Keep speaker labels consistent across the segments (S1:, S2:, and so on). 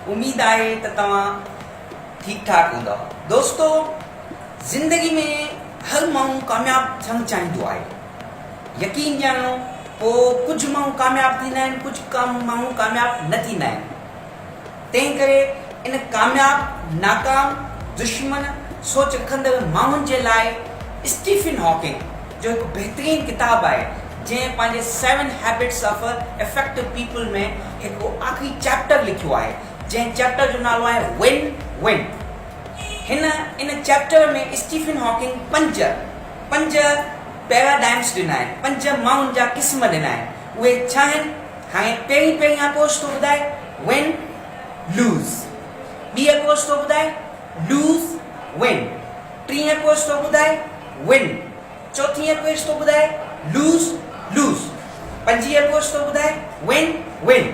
S1: उम्मीद है तो तव्हां ठीक ठाक हूंदा। दोस्तों, ज़िंदगी में हर माण्हू कामयाब थियणु चाहींदो आहे। यकीन ॼाणो, पोइ कुझु माण्हू कामयाब थींदा आहिनि, कुझु माण्हू कामयाब न थींदा आहिनि। तंहिं करे इन कामयाब नाकाम दुश्मन सोच रखंदड़ माण्हुनि जे लाइ स्टीफन हॉकिंग जो हिकु बहितरीनु किताबु आहे, जंहिं पंहिंजे 7 हैबिट्स ऑफ इफेक्टिव पीपल में हिकु आख़िरी चैप्टर लिखियो आहे, जंहिं चैप्टर जो नालो आहे विन विन। इन चैप्टर में स्टीफन हॉकिंग पंज पैराडाइम्स ॾिना आहिनि, 5 माण्हुनि जा क़िस्म ॾिना आहिनि। उहे छा आहिनि? हाणे पहिरीं अप्रोच थो ॿुधाए विन लूज़, ॿी अप्रोच थो ॿुधाए लूज़ विन, टीं अप्रोच थो ॿुधाए विन, चौथी अप्रोच थो ॿुधाए लूज़ लूज़, पंजी अप्रोच थो ॿुधाए विन विन।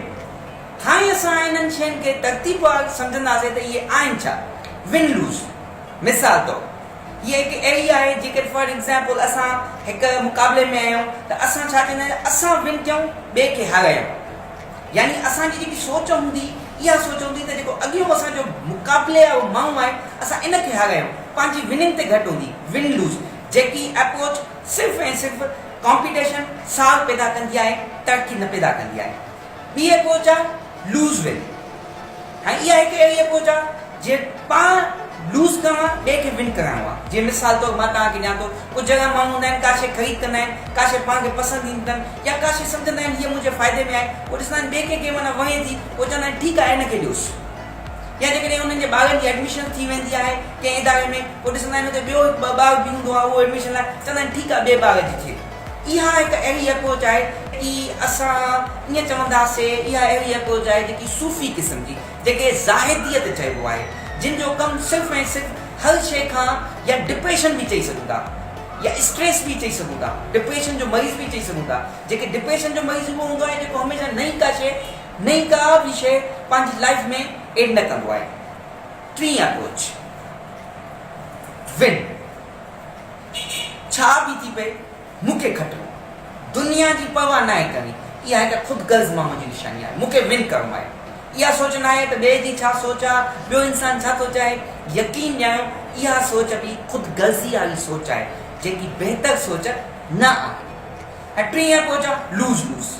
S1: हाणे असां इन्हनि शयुनि खे तरतीबवार सम्झंदासीं त इहे आहिनि छा। विन लूज़ मिसाल तौरु ये हिकु अहिड़ी आहे जेके फॉर एग्ज़ाम्पल असां हिकु मुक़ाबले में आहियूं त असां छा चवंदा आहियूं, असां विन कयूं, ॿिए खे हारायूं। यानी असांजी जेकी सोच हूंदी, इहा सोच हूंदी त जेको अॻियो असांजो मुक़ाबले वारो माण्हू आहे, असां इन खे हारायूं, पंहिंजी विनिंग ते घटि हूंदी। विन लूज़ जेकी अप्रोच सिर्फ़ु ऐं सिर्फ़ु कॉम्पिटिशन साल पैदा कंदी आहे, तरक़ी न पैदा कंदी आहे। ॿी अप्रोच आहे लूज़ विन। हाणे इहा हिकु अहिड़ी अप्रोच आहे जे पाण लूज़ करणु आहे, ॿिए खे विन कराइणो आहे। जीअं मिसाल तौरु मां तव्हांखे ॾियां थो, कुझु जॻह माण्हू हूंदा आहिनि, का शइ ख़रीद कंदा आहिनि, का शइ पाण खे पसंदि ईंदी अथनि, या का शइ सम्झंदा आहिनि हीअ मुंहिंजे फ़ाइदे में आहे, पोइ ॾिसंदा आहिनि ॿिए खे माना वणे थी, पोइ चवंदा आहिनि ठीकु आहे, हिन खे ॾियोसि। या जेकॾहिं हुननि जे ॿारनि जी एडमिशन थी वेंदी आहे कंहिं इदारे में, पोइ ॾिसंदा आहिनि हुते ॿियो 2 ॿार बि हूंदो आहे, उहो एडमिशन लाइ चवंदा आहिनि ठीकु आहे, ॿिए ॿार जी थिए। इहा हिकु अहिड़ी अप्रोच आहे कि असां ईअं चवंदासीं, इहा अहिड़ी अप्रोच आहे जेकी सूफ़ी क़िस्म जी, जेके ज़ाहिदियत चइबो आहे, जिन जो कमु सिर्फ़ु ऐं सिर्फ़ु हर शइ खां, या डिप्रेशन बि चई सघूं था, या स्ट्रेस बि चई सघूं था, डिप्रेशन जो मरीज़ बि चई सघूं था। जेके डिप्रेशन जो मरीज़ उहो हूंदो आहे जेको हमेशह नई का बि शइ पंहिंजी लाइफ में एड न कंदो आहे। टीं अप्रोच विन, छा बि थी पए मूंखे खटिणो, दुनिया जी परवाह न आहे करणी। इहा हिकु ख़ुदगर्ज़ माण्हू जी निशानी आहे, मूंखे विन करिणो आहे। इहा सोच न आहे त ॿिए जी छा सोच आहे, ॿियो इंसान छा थो चाहे। यकीन ॼाणो, इहा सोच बि ख़ुदगर्ज़ी वारी सोच आहे, जेकी बहितर सोच न आहे। ऐं टीं अप्रोच आहे लूज़ लूज़,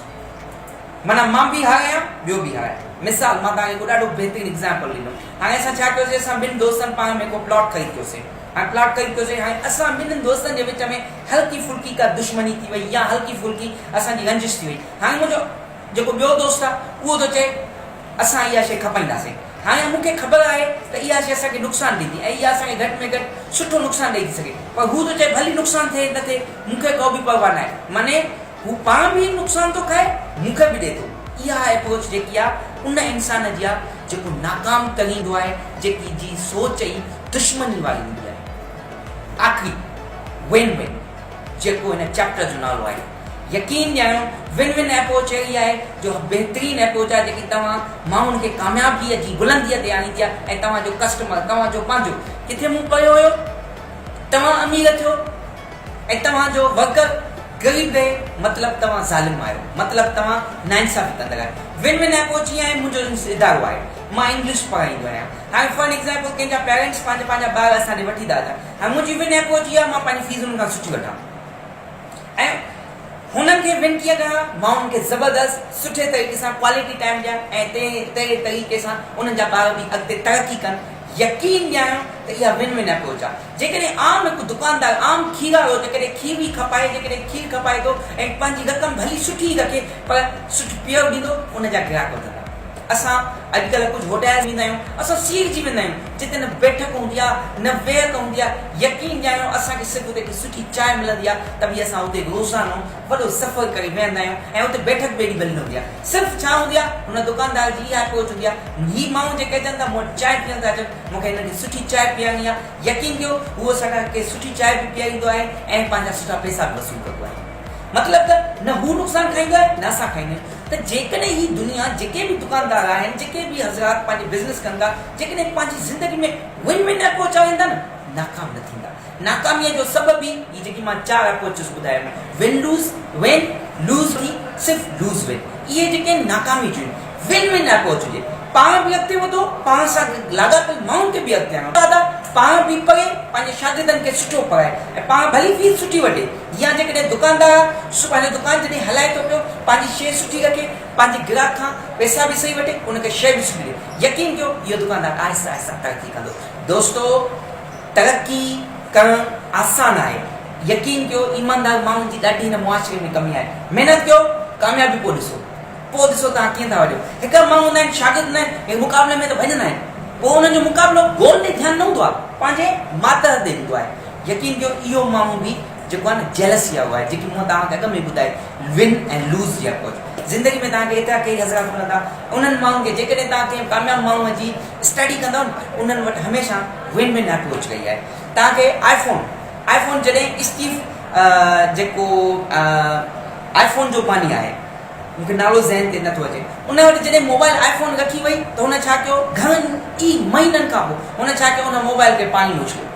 S1: माना मां बि हारायां, ॿियो बि हारायां। मिसाल मां तव्हांखे हिकु ॾाढो बहितरीनु एग्ज़ाम्पल ॾींदुमि। हाणे असां छा कयोसीं, असां 2 दोस्तनि पाण में को प्लॉट ख़रीदियोसीं। हाणे प्लॉट ख़रीदियोसीं, हाणे असां 2 दोस्तनि जे विच में हल्की फुल्की का दुश्मनी थी वई, या हल्की फुल्की असांजी रंजिश थी वई। हाणे मुंहिंजो जेको ॿियो दोस्त आहे, उहो थो चए असां इहा शइ खपाईंदासीं। हाणे मूंखे ख़बर आहे त इहा शइ असांखे नुक़सानु ॾींदी, ऐं इहा असांखे घटि में घटि सुठो नुक़सानु ॾेई थी सघे, पर हू थो चए भली नुक़सानु थिए न थिए, मूंखे को बि परवाह न आहे। माने हू पाण बि नुक़सानु थो खाए, मूंखे बि ॾिए थो। इहा अप्रोच जेकी आहे उन इंसान जी आहे जेको नाकाम करींदो आहे, जेकी जी सोच ई दुश्मनी वारी हूंदी आहे। आख़िरी विन विन जेको हिन चैप्टर जो नालो आहे। यकीन ॼाणो, विन विन अप्रोच अहिड़ी आहे जो बहितरीनु अप्रोच आहे, जेकी तव्हां माण्हुनि खे कामयाबीअ जी बुलंदीअ ते आणी थी आहे। ऐं तव्हांजो कस्टमर, तव्हांजो पंहिंजो किथे मूं पढ़ियो हुयो, तव्हां अमीर थियो ऐं तव्हांजो वर्कर ग़रीब आहे, मतिलबु तव्हां ज़ालिम आहियो, मतिलबु तव्हां नाइंसाफ़ी कंदड़ आहियो। विन विन अप्रोच ईअं आहे, मुंहिंजो इदारो आहे, मां इंग्लिश पढ़ाईंदो आहियां। हाणे फॉर एग्ज़ाम्पल कंहिंजा पेरेंट्स पंहिंजा ॿार असां ॾे वठी था अचनि। हाणे मुंहिंजी विन अप्रोच इहा, मां पंहिंजी फीस हुननि खां सुठी वठां, ऐं हुननि खे विन कीअं कयां, मां उन्हनि खे ज़बरदस्त सुठे तरीक़े सां क्वालिटी टाइम ॾियां, ऐं तहिड़े तरीक़े सां उन्हनि जा ॿार बि अॻिते तरक़ी कनि। यकीन ॼाणो त इहा विन विन अप्रोच आहे। जेकॾहिं आम हिकु दुकानदार, आम खीर वारो, जेकॾहिं खीर बि खपाए, जेकॾहिं खीर खपाए थो ऐं पंहिंजी रक़म भली सुठी रखे, पर सुठी प्योर ॾींदो, उनजा ग्राहक वधंदा। असां अॼुकल्ह कुझु होटल वेंदा आहियूं, असां सीरजी वेंदा आहियूं, जिते न बैठक हूंदी आहे, न वेहक हूंदी आहे। यकीन ॼाणो, असांखे सिर्फ़ु हुते सुठी चांहि मिलंदी आहे, त बि असां हुते रोज़ानो वॾो सफ़र करे वेहंदा आहियूं, ऐं हुते बैठक बि एॾी भली न हूंदी आहे। सिर्फ़ु छा हूंदी आहे, हुन दुकानदार जी इहा अप्रोच हूंदी आहे, ही माण्हू जेके अचनि था, मूं वटि चांहि पीअण था अचनि, मूंखे हिनखे सुठी चांहि पीआरणी आहे। यकीन कयो, उहो असांखे सुठी चांहि बि पीआरींदो आहे, ऐं पंहिंजा सुठा पैसा बि वसूल कंदो आहे। मतिलबु त न हू नुक़सानु खाईंदो आहे, न असां खाईंदा आहियूं। त जेकॾहिं ही दुनिया, जेके बि दुकानदार आहिनि, जेके बि हज़रात पंहिंजे बिज़नेस कनि था, जेकॾहिं पंहिंजी ज़िंदगी में विन विन अप्रोच वेंदा न, नाकाम न थींदा। नाकामीअ जो सबब ई ये जेकी मां 4 अप्रोचेस ॿुधाया, विन लूज़ विन लूज़ थी, सिर्फ़ु लूज़ विन, इहे जेके नाकामी जूं विन विन अप्रोच हुजे, पाण बि अॻिते वधो, पाण सां लाॻापियल माण्हुनि खे बि अॻिते आणो, दादा पाण बि पढ़े, पंहिंजे शागिर्दनि खे सुठो पढ़ाए ऐं पाण भली फीस सुठी वठे, या जेकॾहिं दुकानदार पंहिंजो दुकान जॾहिं हलाए थो पियो, पंहिंजी शइ सुठी रखे, पंहिंजे ग्राहक खां पैसा बि सही वठे, उनखे शइ बि सुठी ॾिए, यकीन कयो इहो दुकानदार आहिस्ता आहिस्ता तरक़ी कंदो। दोस्तो, तरक़ी करणु आसान आहे, यकीन कयो ईमानदार माण्हुनि जी ॾाढी हिन मुआशरे में कमी आहे। महिनत कयो, कामयाबी पोइ ॾिसो तव्हां कीअं था वञो। हिकु माण्हू हूंदा आहिनि शागिर्द हूंदा आहिनि, हिकु मुक़ाबले में त भॼंदा आहिनि, पोइ हुननि जो मुक़ाबिलो गोल ते ध्यानु न हूंदो आहे, पंहिंजे मातर ते हूंदो आहे। यकीन कयो इहो माण्हू बि जेको आहे न जेलसी आहे, जेकी मूं तव्हांखे अॻ में ॿुधाई विन ऐं लूज़ जी अप्रोच। ज़िंदगी में तव्हांखे एतिरा कई हज़ार मिलंदा, उन्हनि माण्हुनि खे जेकॾहिं तव्हां कंहिं कामयाबु माण्हूअ जी स्टडी कंदव न, उन्हनि वटि हमेशह विन विन अप्रोच कई आहे। तव्हांखे आईफोन जॾहिं स्टीव जेको आईफोन जो बानी आहे, मूंखे नालो ज़हन ते नथो अचे, उन वटि जॾहिं मोबाइल आईफोन रखी वई त हुन छा कयो, घणनि ई महीननि खां पोइ हुन छा कयो, हुन मोबाइल खे पाणी उछलियो।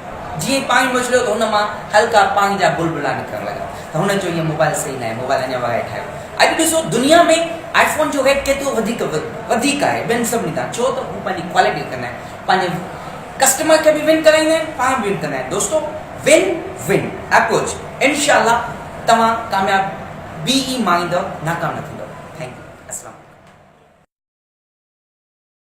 S1: जीअं पाणी उछलियो त हुन मां हल्का पाणी जा बुलबुला निकिरण लॻा, त हुन चयो इहो मोबाइल सही न आहे, मोबाइल अञा वॻाए ठाहियो। अॼु ॾिसो दुनिया में आईफोन जो रेट केतिरो वधीक आहे ॿियनि सभिनी खां, छो त हू पंहिंजी क्वालिटी कंदा आहिनि, पंहिंजे कस्टमर खे बि विन कराईंदा आहिनि, पाण बि विन कंदा आहिनि। दोस्तो, विन विन अप्रोच, इनशाअल्लाह तव्हां कामयाबी ई माणींदव, नाकाम न थींदव।